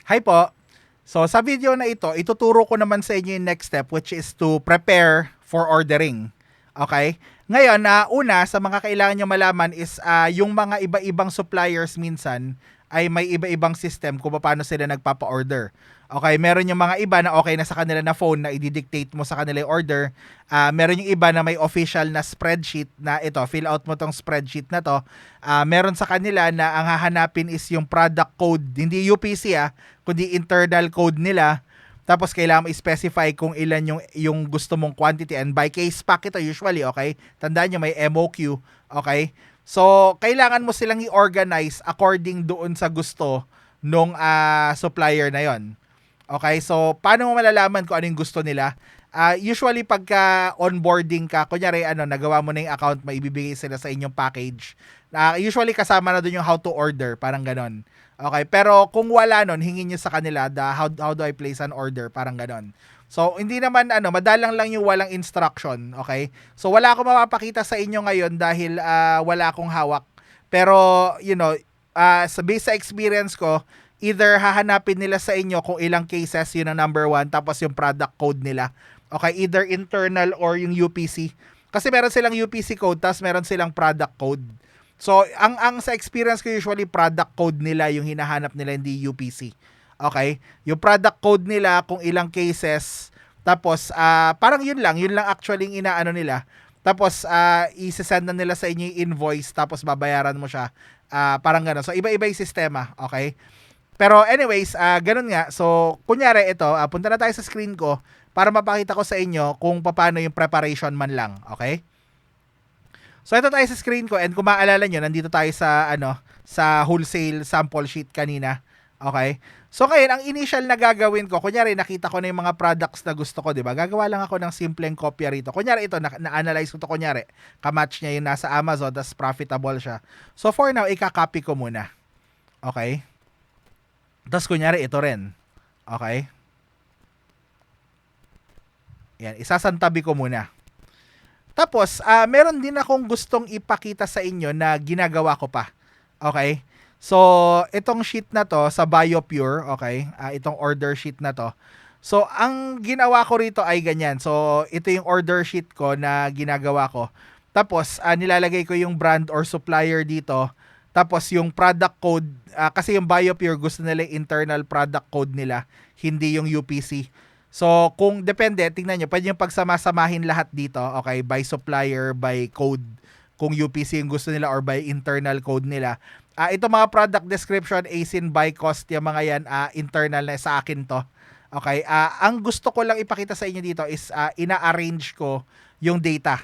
Hi po. So sa video na ito, ituturo ko naman sa inyo yung next step, which is to prepare for ordering. Okay? Ngayon, una sa mga kailangan nyo malaman is yung mga iba-ibang suppliers minsan ay may iba-ibang system kung paano sila nagpapa-order. Okay, meron yung mga iba na okay na sa kanila na phone na i-dictate mo sa kanila yung order. Meron yung iba na may official na spreadsheet na ito, fill out mo tong spreadsheet na to. Meron sa kanila na ang hahanapin is yung product code, hindi UPC kundi internal code nila. Tapos kailangan mo i-specify kung ilan yung gusto mong quantity, and by case pack ito usually, okay? Tandaan nyo may MOQ, okay? So, kailangan mo silang i-organize according doon sa gusto nung supplier na yon. Okay, so paano mo malalaman kung ano yung gusto nila? Usually pagka onboarding ka, kunyari nagawa mo na yung account, maibibigay sila sa inyong package. Usually kasama na doon yung how to order, parang ganon. Okay, pero kung wala nun, hingin nyo sa kanila how do I place an order, parang ganon. So, hindi naman madalang lang yung walang instruction, okay? So, wala akong mapapakita sa inyo ngayon dahil wala akong hawak. Pero, sa base sa experience ko, either hahanapin nila sa inyo kung ilang cases, yun ang number 1, tapos yung product code nila. Okay, either internal or yung UPC. Kasi meron silang UPC code, tapos meron silang product code. So, ang sa experience ko usually product code nila yung hinahanap nila, hindi UPC. Okay? Yung product code nila kung ilang cases, tapos parang yun lang actually yung inaano nila. Tapos i-send na nila sa inyo yung invoice, tapos babayaran mo siya. Parang gano'n. So, iba-iba yung sistema. Okay? Pero anyways, ganun nga. So, kunyari ito, punta na tayo sa screen ko para mapakita ko sa inyo kung paano yung preparation man lang. Okay? So, ito tayo sa screen ko, and kung maalala nyo, nandito tayo sa, sa wholesale sample sheet kanina. Okay? So, ngayon, ang initial na gagawin ko, kunyari, nakita ko na yung mga products na gusto ko, di ba? Gagawa lang ako ng simpleng kopya rito. Kunyari, ito, na-analyze ko to kunyari. Kamatch niya yung nasa Amazon, tas profitable siya. So, for now, ika-copy ko muna. Okay? Tapos kunyari ito rin. Okay? Yan, isasantabi ko muna. Tapos, meron din akong gustong ipakita sa inyo na ginagawa ko pa. Okay? So, itong sheet na to sa BioPure, okay? Itong order sheet na to. So, ang ginawa ko rito ay ganyan. So, ito yung order sheet ko na ginagawa ko. Tapos, nilalagay ko yung brand or supplier dito. Tapos yung product code, kasi yung BioPure gusto nila yung internal product code nila, hindi yung UPC. So kung depende, tingnan nyo, pwede yung pagsama-samahin lahat dito, okay, by supplier, by code, kung UPC yung gusto nila or by internal code nila. Ito mga product description, ASIN, by cost, yung mga yan, internal na sa akin to. Okay, ang gusto ko lang ipakita sa inyo dito is ina-arrange ko yung data.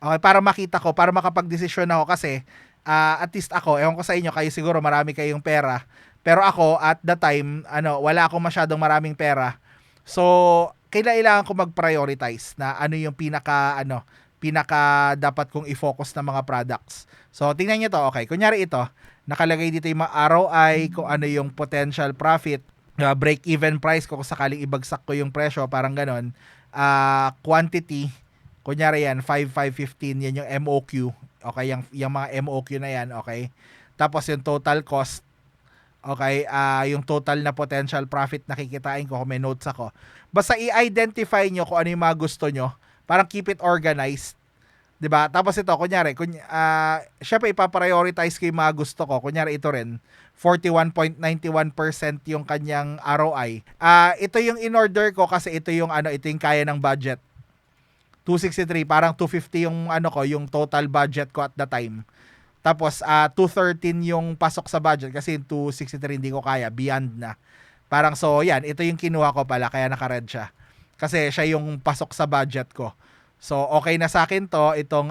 Okay, para makita ko, para makapag-desisyon ako kasi at least ako, ewan ko sa inyo, kayo siguro marami kayong pera. Pero ako, at the time, wala akong masyadong maraming pera. So, kailangan ko mag-prioritize na ano yung pinaka dapat kong i-focus na mga products. So, tingnan nyo to, okay. Kunyari ito, nakalagay dito yung mga ROI, kung ano yung potential profit, break-even price ko kung sakaling ibagsak ko yung presyo, parang ganon. Quantity, kunyari yan, 5,515, yan yung MOQ. Okay, yung mga MOQ na yan, okay? Tapos yung total cost, okay, yung total na potential profit na kikitain ko kung may notes ako. Basta i-identify nyo kung ano yung mga gusto nyo. Parang keep it organized. 'Di ba? Tapos ito, kunyari, syempre ipaprioritize ko yung mga gusto ko. Kunyari ito rin, 41.91% yung kanyang ROI. Ito yung in-order ko kasi ito yung kaya ng budget. 263, parang 250 yung yung total budget ko at the time. Tapos 213 yung pasok sa budget kasi 263 hindi ko kaya, beyond na. Parang so yan, ito yung kinuha ko pala kaya naka-red siya. Kasi siya yung pasok sa budget ko. So okay na sa akin to, itong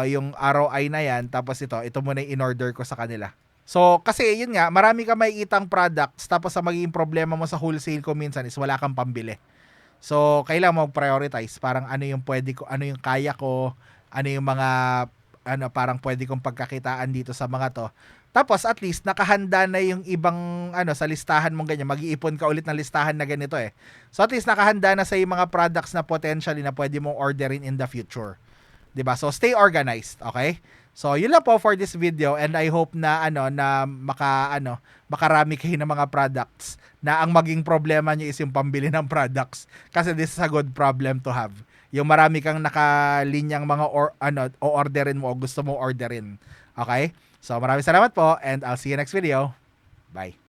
yung ROI na yan, tapos ito muna yung in-order ko sa kanila. So kasi yun nga, marami ka makikitang products, tapos ang magiging problema mo sa wholesale ko minsan is wala kang pambili. So, kailangan mo prioritize parang ano yung pwede ko, ano yung kaya ko, ano yung mga parang pwede kong pagkakitaan dito sa mga to. Tapos at least nakahanda na yung ibang sa listahan mong ganyan. Mag-iipon ka ulit ng listahan na ganito eh. So at least nakahanda na sa yung mga products na potentially na pwede mong orderin in the future. 'Di ba? So stay organized, okay? So yun lang po for this video, and I hope na makarami kayo ng mga products na ang maging problema niyo is yung pambili ng products, kasi this is a good problem to have. Yung marami kang nakalinyang mga o-orderin mo o gusto mo orderin. Okay? So maraming salamat po, and I'll see you next video. Bye.